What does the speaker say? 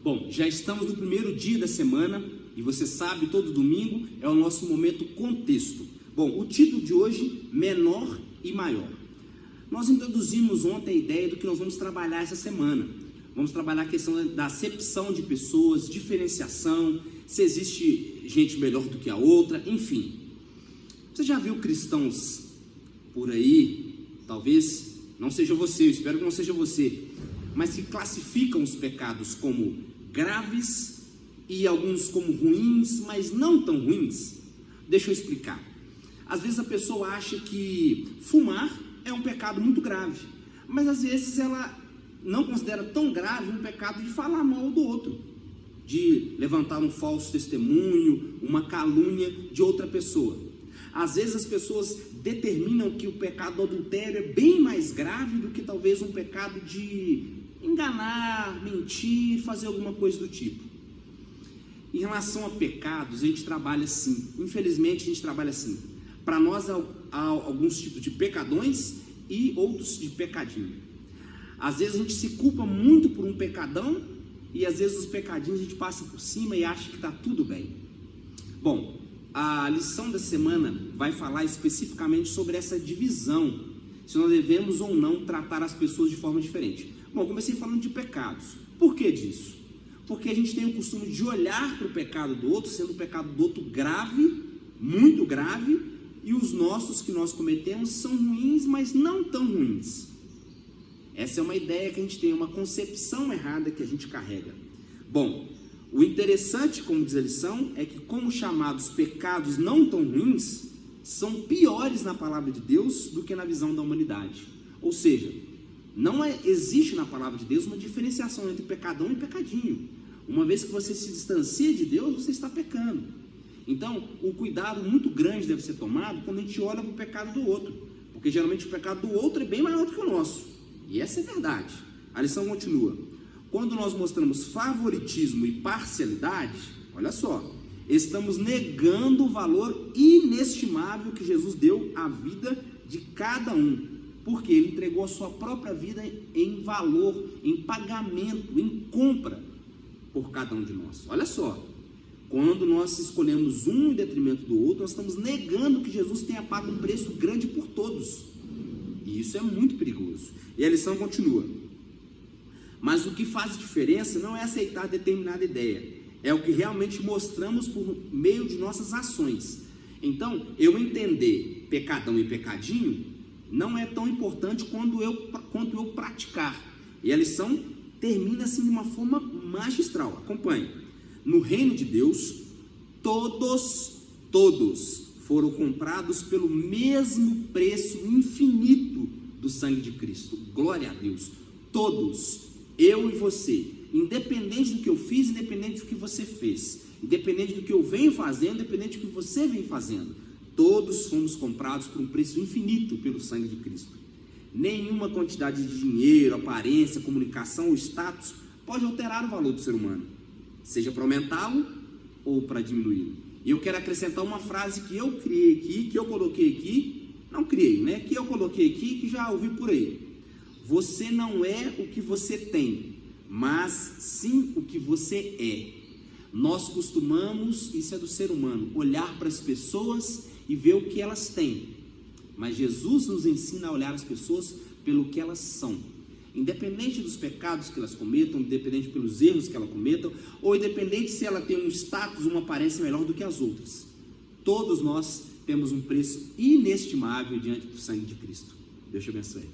Bom, já estamos no primeiro dia da semana e você sabe, todo domingo é o nosso momento contexto. Bom, o título de hoje, menor e maior. Nós introduzimos ontem a ideia do que nós vamos trabalhar essa semana. Vamos trabalhar a questão da acepção de pessoas, diferenciação, se existe gente melhor do que a outra, enfim. Você já viu cristãos por aí, talvez não seja você, eu espero que não seja você, mas que classificam os pecados como graves e alguns como ruins, mas não tão ruins? Deixa eu explicar. Às vezes a pessoa acha que fumar é um pecado muito grave, mas às vezes ela não considera tão grave um pecado de falar mal do outro, de levantar um falso testemunho, uma calúnia de outra pessoa. Às vezes as pessoas determinam que o pecado do adultério é bem mais grave do que talvez um pecado de enganar, mentir, fazer alguma coisa do tipo. Em relação a pecados, a gente trabalha assim, infelizmente a gente trabalha assim. Para nós há alguns tipos de pecadões e outros de pecadinho. Às vezes a gente se culpa muito por um pecadão e às vezes os pecadinhos a gente passa por cima e acha que está tudo bem. Bom, a lição da semana vai falar especificamente sobre essa divisão, se nós devemos ou não tratar as pessoas de forma diferente. Bom, comecei falando de pecados. Por que disso? Porque a gente tem o costume de olhar para o pecado do outro, sendo o pecado do outro grave, muito grave, e os nossos que nós cometemos são ruins, mas não tão ruins. Essa é uma ideia que a gente tem, uma concepção errada que a gente carrega. Bom, o interessante, como diz a lição, é que como chamados pecados não tão ruins, são piores na palavra de Deus do que na visão da humanidade. Ou seja, existe na palavra de Deus uma diferenciação entre pecadão e pecadinho. Uma vez que você se distancia de Deus, você está pecando. Então, o cuidado muito grande deve ser tomado quando a gente olha para o pecado do outro, porque geralmente o pecado do outro é bem maior do que o nosso, e essa é a verdade. A lição continua: quando nós mostramos favoritismo e parcialidade, olha só, estamos negando o valor inestimável que Jesus deu à vida de cada um, porque Ele entregou a sua própria vida em valor, em pagamento, em compra por cada um de nós. Olha só, quando nós escolhemos um em detrimento do outro, nós estamos negando que Jesus tenha pago um preço grande por todos. E isso é muito perigoso. E a lição continua: mas o que faz diferença não é aceitar determinada ideia, é o que realmente mostramos por meio de nossas ações. Então, eu entender pecadão e pecadinho não é tão importante quanto eu praticar. E a lição termina assim de uma forma magistral. Acompanhe. No reino de Deus, todos foram comprados pelo mesmo preço infinito do sangue de Cristo. Glória a Deus. Todos, eu e você, independente do que eu fiz, independente do que você fez, independente do que eu venho fazendo, independente do que você vem fazendo, todos fomos comprados por um preço infinito pelo sangue de Cristo. Nenhuma quantidade de dinheiro, aparência, comunicação ou status pode alterar o valor do ser humano, seja para aumentá-lo ou para diminuí-lo. E eu quero acrescentar uma frase que eu criei aqui, que eu coloquei aqui, não criei, né? Que eu coloquei aqui, que já ouvi por aí. Você não é o que você tem, mas sim o que você é. Nós costumamos, isso é do ser humano, olhar para as pessoas e ver o que elas têm, mas Jesus nos ensina a olhar as pessoas pelo que elas são, independente dos pecados que elas cometam, independente pelos erros que elas cometam, ou independente se ela tem um status, uma aparência melhor do que as outras. Todos nós temos um preço inestimável diante do sangue de Cristo. Deus te abençoe.